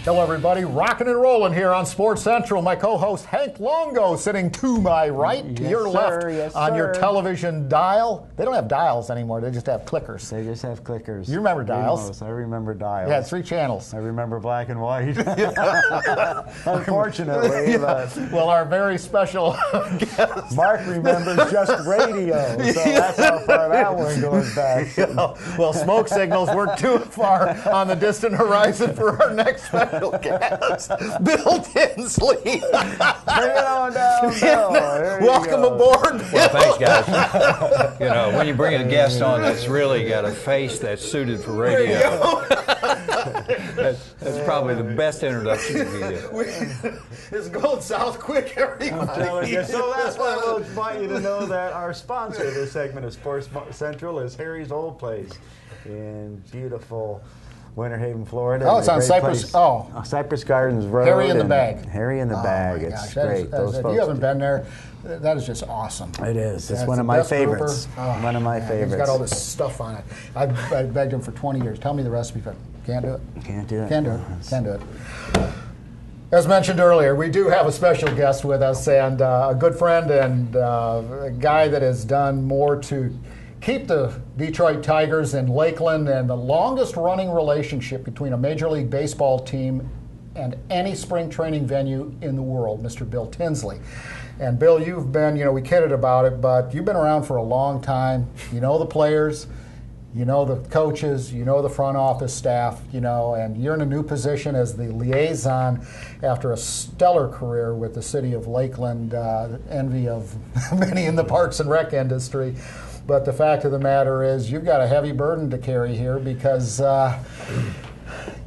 Hello, everybody. Rocking and rolling here on Sports Central. My co-host Hank Longo sitting to my right, to your left on your television dial. They don't have dials anymore. They just have clickers. They just have clickers. You remember dials? I remember dials. Yeah, 3 channels. I remember black and white. Unfortunately. Yeah. But well, our very special guest. Mark remembers just radio, so that's how far that one goes back. Yeah. Well, smoke signals weren't too far on the distant horizon for our next special guest, Bill Tinsley. Bring it on down, Bill. Welcome aboard. Well, thanks, guys. You know, when you bring a guest on that's really got a face that's suited for radio, that's probably the best introduction you can get. It's going south quick, everybody. So that's why we'll want you to know that our sponsor of this segment of Sports Central is Harry's Old Place in beautiful Winter Haven, Florida. Oh, it's on Cypress. Cypress Gardens Road. Harry in the Bag. Harry in the Bag. It's great. If you haven't been there, that is just awesome. It is. It's one of my favorites. One of my favorites. He's got all this stuff on it. I begged him for 20 years. Tell me the recipe, but can't do it. Can't do it. Can't do it. Can't do it. As mentioned earlier, we do have a special guest with us, and a good friend and a guy that has done more to keep the Detroit Tigers in Lakeland and the longest running relationship between a Major League Baseball team and any spring training venue in the world, Mr. Bill Tinsley. And Bill, you've been, we kidded about it, but you've been around for a long time. You know the players, you know the coaches, you know the front office staff, and you're in a new position as the liaison after a stellar career with the city of Lakeland, envy of many in the Parks and Rec industry. But the fact of the matter is you've got a heavy burden to carry here because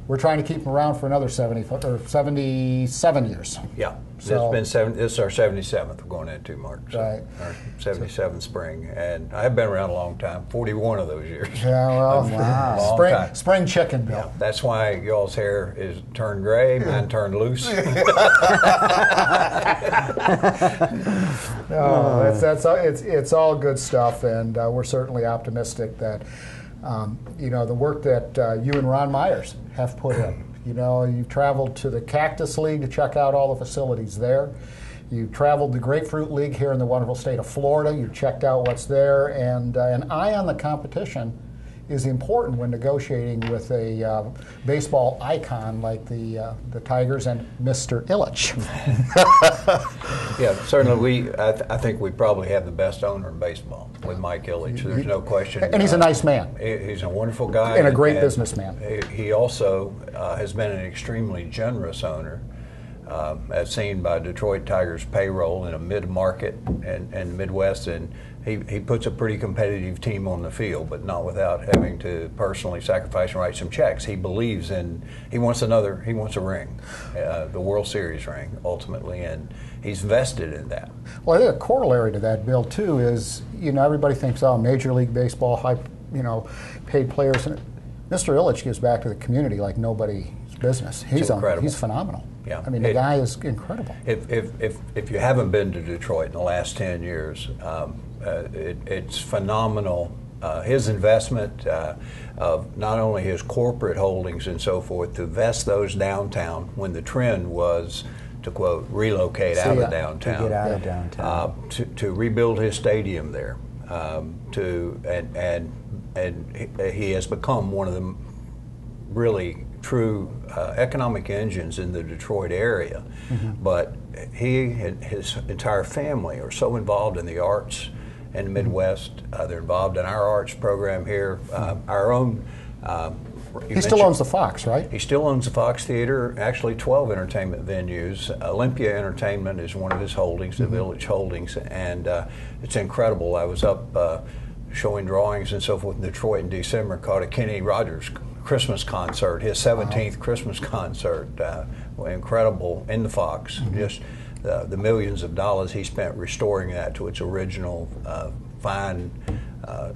we're trying to keep them around for another 77 years. Yeah. So, this is our 77th we're going into, Mark. So right. Our 77th spring. And I've been around a long time, 41 of those years. Yeah, well, wow. Spring chicken, Bill. Yeah, that's why y'all's hair is turned gray, mine turned loose. It's all good stuff, and we're certainly optimistic that the work that you and Ron Myers have put in. You've traveled to the Cactus League to check out all the facilities there. You traveled the Grapefruit League here in the wonderful state of Florida. You checked out what's there, and an eye on the competition is important when negotiating with a baseball icon like the Tigers and Mr. Ilitch. Yeah, certainly I think we probably have the best owner in baseball with Mike Ilitch. There's no question. And he's a nice man. He's a wonderful guy. And a great businessman. He also has been an extremely generous owner, as seen by Detroit Tigers payroll in a mid-market and Midwest, and he puts a pretty competitive team on the field, but not without having to personally sacrifice and write some checks. He believes he wants a ring, the World Series ring, ultimately, and he's vested in that. Well, I think a corollary to that, Bill, too, is, everybody thinks, Major League Baseball, paid players. And Mr. Ilitch gives back to the community like nobody's business. He's incredible. He's phenomenal. Yeah. I mean, the guy is incredible. If you haven't been to Detroit in the last 10 years, it's phenomenal. His investment of not only his corporate holdings and so forth to vest those downtown when the trend was, to quote, relocate out of downtown. To get out of downtown. To rebuild his stadium there. And he has become one of the really true economic engines in the Detroit area. Mm-hmm. But he and his entire family are so involved in the arts in the Midwest. They're involved in our arts program here. Our own. He still owns the Fox, right? He still owns the Fox Theater, actually 12 entertainment venues. Olympia Entertainment is one of his holdings, the Village Holdings, and it's incredible. I was up showing drawings and so forth in Detroit in December, caught a Kenny Rogers Christmas concert, his 17th Christmas concert, incredible, in the Fox. Just the millions of dollars he spent restoring that to its original fine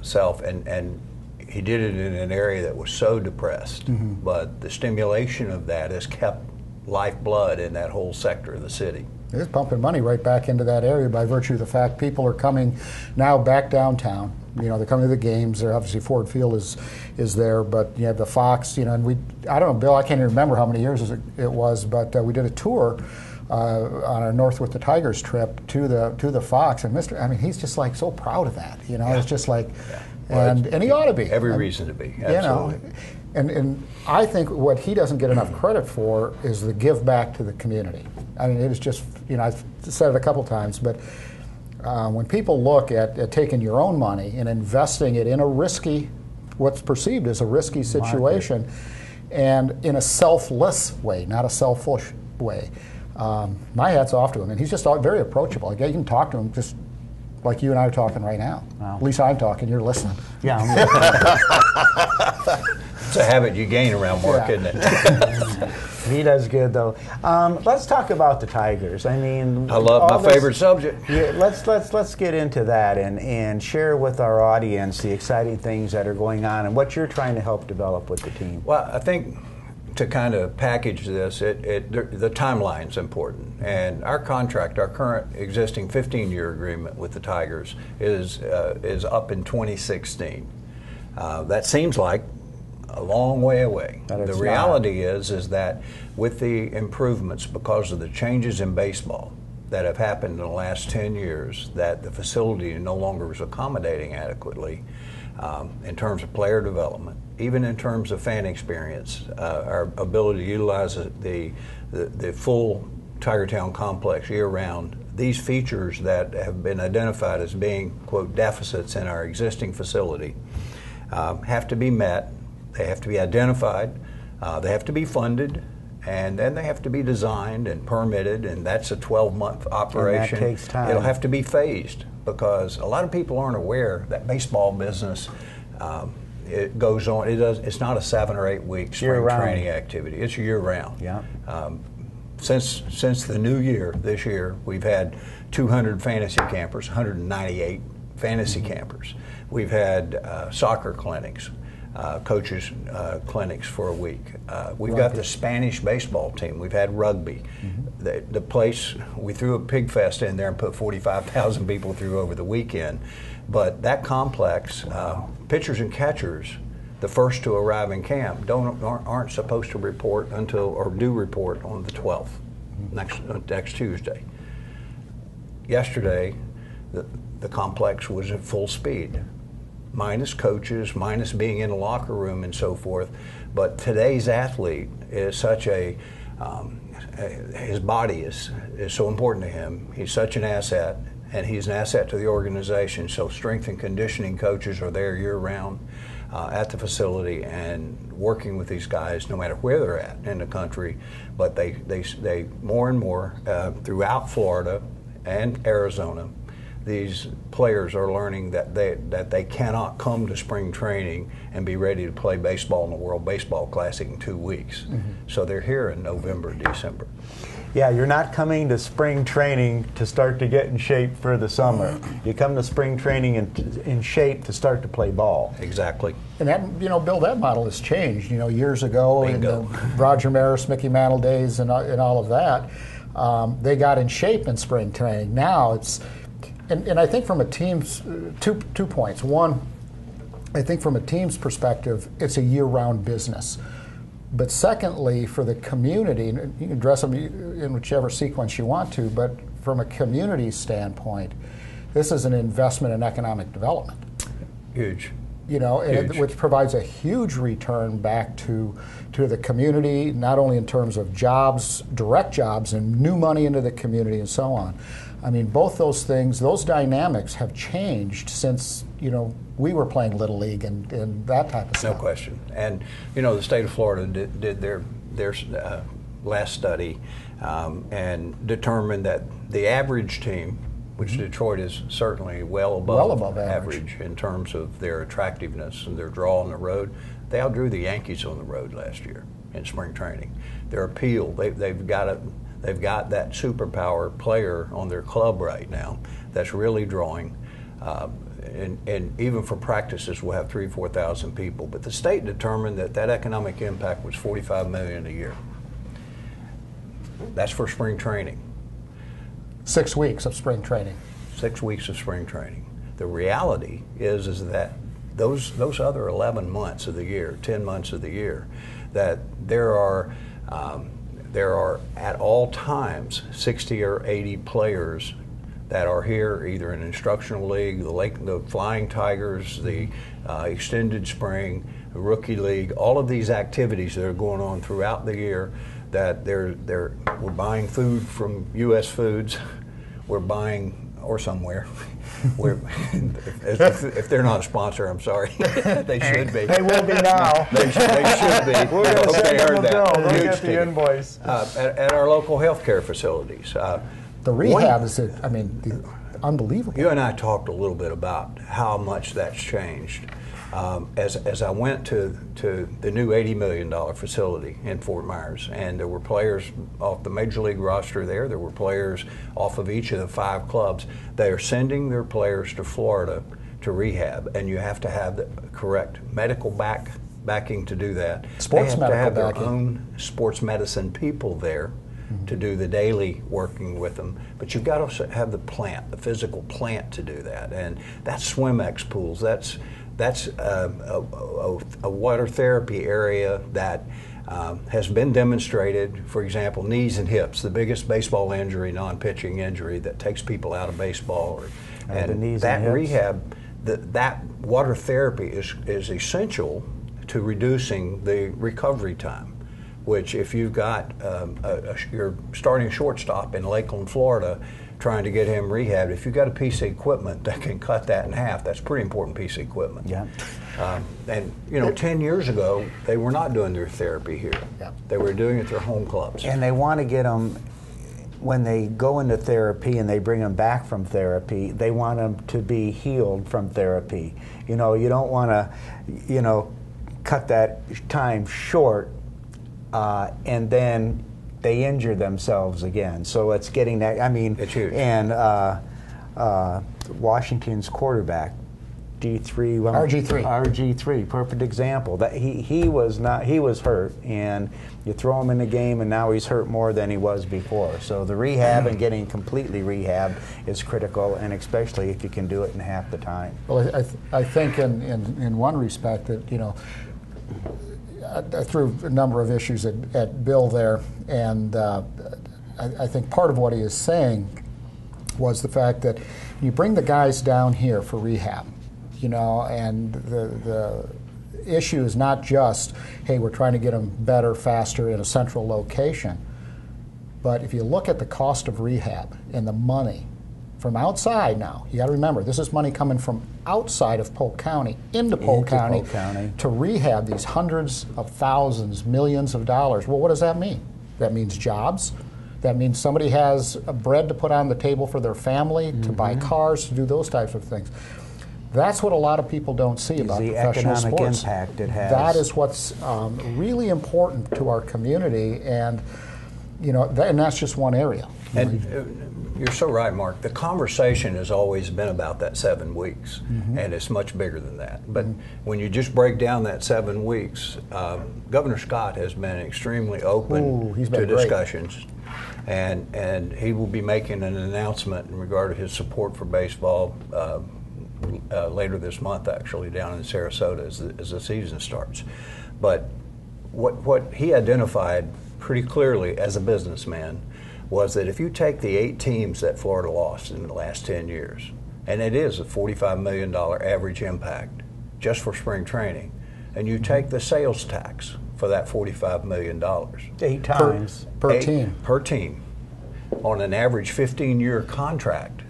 self, and he did it in an area that was so depressed, but the stimulation of that has kept lifeblood in that whole sector of the city. It's pumping money right back into that area by virtue of the fact people are coming now back downtown. You know, they're coming to the games. They're obviously Ford Field is there, but you have the Fox. You know, and I don't know, Bill. I can't even remember how many years it was, but we did a tour on our North with the Tigers trip to the Fox, and I mean, he's just like so proud of that. You know, it's just like, and he ought to be. Every reason to be. Absolutely. You know, and I think what he doesn't get enough credit for is the give back to the community. I mean, it is just, you know, I've said it a couple times, but when people look at taking your own money and investing it in a risky, what's perceived as a risky situation, and in a selfless way, not a selfish way, my hat's off to him. And he's just very approachable. Like, you can talk to him just like you and I are talking right now. Wow. At least I'm talking, you're listening. Yeah. It's a habit you gain around Mark, isn't it? He does good, though. Let's talk about the Tigers. I mean, I love my favorite subject. Yeah, let's get into that and share with our audience the exciting things that are going on and what you're trying to help develop with the team. Well, I think to kind of package this, the timeline's important. And our contract, our current existing 15-year agreement with the Tigers is up in 2016. That seems like a long way away. The reality is that with the improvements, because of the changes in baseball that have happened in the last 10 years, that the facility no longer is accommodating adequately in terms of player development, even in terms of fan experience, our ability to utilize the full Tigertown complex year-round. These features that have been identified as being, quote, deficits in our existing facility have to be met. They have to be identified, they have to be funded, and then they have to be designed and permitted, and that's a 12-month operation. And that takes time. It'll have to be phased, because a lot of people aren't aware that baseball business, it goes on. It's not a 7 or 8 week spring training activity. It's year-round. Yeah. Since the new year, this year, we've had 200 fantasy campers, 198 fantasy campers. We've had soccer clinics. Coaches clinics for a week. We've got the Spanish baseball team. We've had rugby. The place, we threw a pig fest in there and put 45,000 people through over the weekend. But that complex, pitchers and catchers, the first to arrive in camp, aren't supposed to report do report on the 12th, next Tuesday. Yesterday, the complex was at full speed, minus coaches, minus being in the locker room and so forth. But today's athlete is such his body is so important to him. He's such an asset, and he's an asset to the organization. So strength and conditioning coaches are there year-round at the facility and working with these guys no matter where they're at in the country. But they more and more throughout Florida and Arizona, these players are learning that they cannot come to spring training and be ready to play baseball in the World Baseball Classic in 2 weeks. So they're here in November, December. Yeah, you're not coming to spring training to start to get in shape for the summer. You come to spring training in shape to start to play ball. Exactly. And that, Bill, that model has changed. Years ago in the Bingo. Roger Maris, Mickey Mantle days and all of that, they got in shape in spring training. Now it's, and I think from a team's, 2 points. One, I think from a team's perspective, it's a year-round business. But secondly, for the community, and you can address them in whichever sequence you want to, but from a community standpoint, this is an investment in economic development. Huge. Which provides a huge return back to the community, not only in terms of jobs, direct jobs, and new money into the community and so on. I mean, both those things, those dynamics have changed since, we were playing Little League and that type of stuff. No question. And, the state of Florida did their last study and determined that the average team, which Detroit is certainly well above average in terms of their attractiveness and their draw on the road, they outdrew the Yankees on the road last year in spring training. Their appeal, they've got that superpower player on their club right now that's really drawing. And even for practices, we'll have 3,000 or 4,000 people. But the state determined that economic impact was $45 million a year. That's for spring training. 6 weeks of spring training. 6 weeks of spring training. The reality is that those other 11 months of the year, 10 months of the year, that there are at all times 60 or 80 players that are here, either in instructional league, the Flying Tigers, the extended spring, the rookie league, all of these activities that are going on throughout the year. That we're buying food from U.S. Foods, we're buying, or somewhere. If they're not a sponsor, I'm sorry. They should be. They will be now. They should be. We're going to send them a bill. They'll Huge get the ticket. invoice. At our local healthcare facilities. The rehab is, unbelievable. You and I talked a little bit about how much that's changed. As I went to the new $80 million facility in Fort Myers, and there were players off the Major League roster there, there were players off of each of the 5 clubs. They are sending their players to Florida to rehab, and you have to have the correct medical backing to do that. Sports they have to have medical their backing. own sports medicine people there to do the daily working with them, but you've got to have the physical plant to do that, and that's SwimX pools. That's a water therapy area that has been demonstrated. For example, knees and hips, the biggest baseball injury, non-pitching injury that takes people out of baseball, The and knees that and hips. rehab, that water therapy is essential to reducing the recovery time. Which, if you've got you're starting a shortstop in Lakeland, Florida, trying to get him rehabbed, if you've got a piece of equipment that can cut that in half, that's a pretty important piece of equipment. Yeah. And 10 years ago, they were not doing their therapy here. Yeah. They were doing it at their home clubs. And they want to get them, when they go into therapy and they bring them back from therapy, they want them to be healed from therapy. You don't want to, cut that time short and then they injure themselves again. So it's getting that. It's huge. And Washington's quarterback, RG3, perfect example. That he was hurt, and you throw him in the game, and now he's hurt more than he was before. So the rehab and getting completely rehabbed is critical, and especially if you can do it in half the time. Well, I think in one respect that, I threw a number of issues at Bill there, and I think part of what he is saying was the fact that you bring the guys down here for rehab, and the issue is not just, hey, we're trying to get them better, faster in a central location, but if you look at the cost of rehab and the money from outside now, you got to remember, this is money coming from outside of Polk County into Polk County to rehab these hundreds of thousands, millions of dollars. Well, what does that mean? That means jobs. That means somebody has bread to put on the table for their family, to buy cars, to do those types of things. That's what a lot of people don't see about professional sports. The economic impact it has. That is what's really important to our community, and and that's just one area. And you're so right, Mark. The conversation has always been about that 7 weeks, and it's much bigger than that. But when you just break down that 7 weeks, Governor Scott has been extremely open to discussions, and he will be making an announcement in regard to his support for baseball later this month, actually, down in Sarasota as the season starts. But what he identified pretty clearly as a businessman was that if you take the 8 teams that Florida lost in the last 10 years, and it is a $45 million average impact just for spring training, and you take the sales tax for that $45 million. 8 times. Per team. Per team. On an average 15-year contract,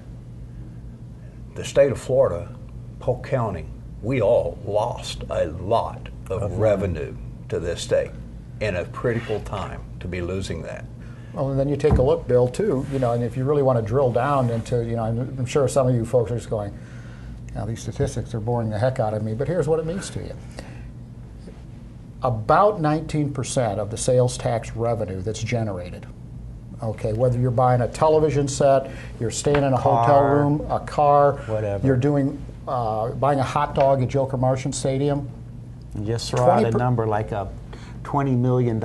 the state of Florida, Polk County, we all lost a lot of revenue to this state in a critical time to be losing that. Well, and then you take a look, Bill, too, and if you really want to drill down into, I'm sure some of you folks are just going, these statistics are boring the heck out of me, but here's what it means to you. About 19% of the sales tax revenue that's generated, okay, whether you're buying a television set, you're staying in a hotel room, a car, whatever. You're doing, buying a hot dog at Joker Marchant Stadium. You just throw out a number like $20 million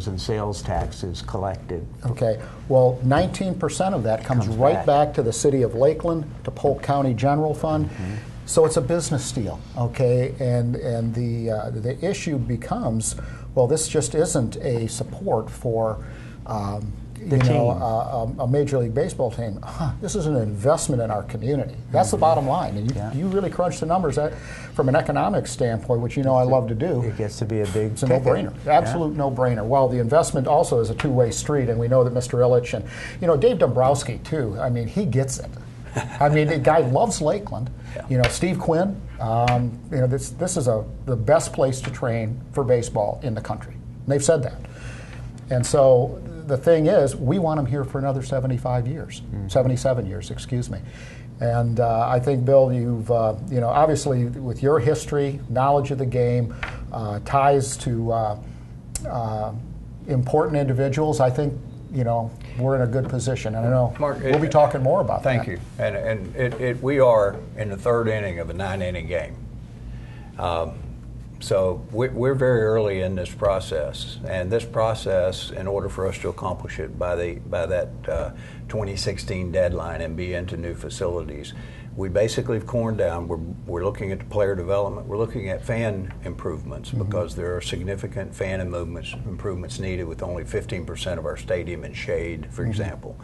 in sales taxes collected. Okay. Well, 19% of that comes right back to the city of Lakeland, to Polk County General Fund. So it's a business deal, okay? And the issue becomes, well, this just isn't a support for a Major League Baseball team. This is an investment in our community. That's the bottom line. And you really crunch the numbers from an economic standpoint, which you know I love to do. It gets to be a big It's a no-brainer. Absolute no-brainer. Well, the investment also is a two-way street, and we know that Mr. Illich and, you know, Dave Dombrowski, too. I mean, he gets it. I mean, the guy loves Lakeland. You know, Steve Quinn, you know, this is the best place to train for baseball in the country. And they've said that. And so the thing is, we want him here for another 75 years, 77 years, excuse me. And I think, Bill, you've, you know, obviously with your history, knowledge of the game, ties to important individuals, I think, you know, we're in a good position. And I know Mark, we'll be talking more about that. Thank you. And we are in the third inning of a 9-inning game. So we're very early in this process, and this process, in order for us to accomplish it by that 2016 deadline and be into new facilities, we basically have corned down. We're looking at the player development. We're looking at fan improvements because there are significant fan improvements needed with only 15% of our stadium in shade, for example.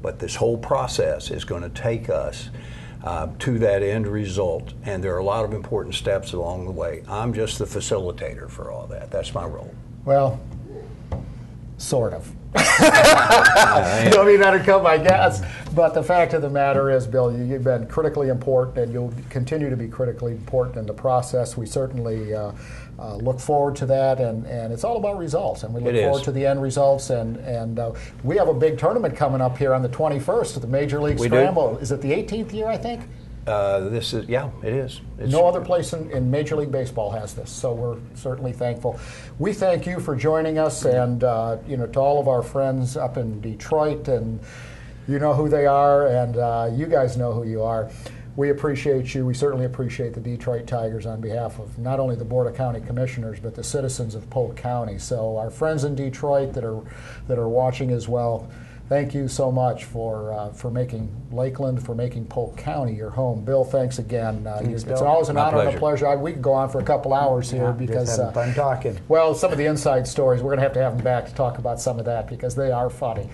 But this whole process is going to take us to that end result, and there are a lot of important steps along the way. I'm just the facilitator for all that. That's my role. Well, sort of. You don't mean that to come by gas, but the fact of the matter is, Bill, you've been critically important, and you'll continue to be critically important in the process. We certainly look forward to that, and it's all about results, and we look forward to the end results. And we have a big tournament coming up here on the 21st of the Major League Scramble. Is it the 18th year, I think? This is, yeah, it is. No other place in Major League Baseball has this, so we're certainly thankful. We thank you for joining us, and you know, to all of our friends up in Detroit, and you know who they are, and you guys know who you are. We appreciate you. We certainly appreciate the Detroit Tigers on behalf of not only the Board of County Commissioners, but the citizens of Polk County. So our friends in Detroit that are watching as well, thank you so much for making Lakeland, for making Polk County your home. Bill, thanks again. It's always an honor and a pleasure. We could go on for a couple hours here because just fun talking. Well, some of the inside stories, we're going to have them back to talk about some of that because they are funny.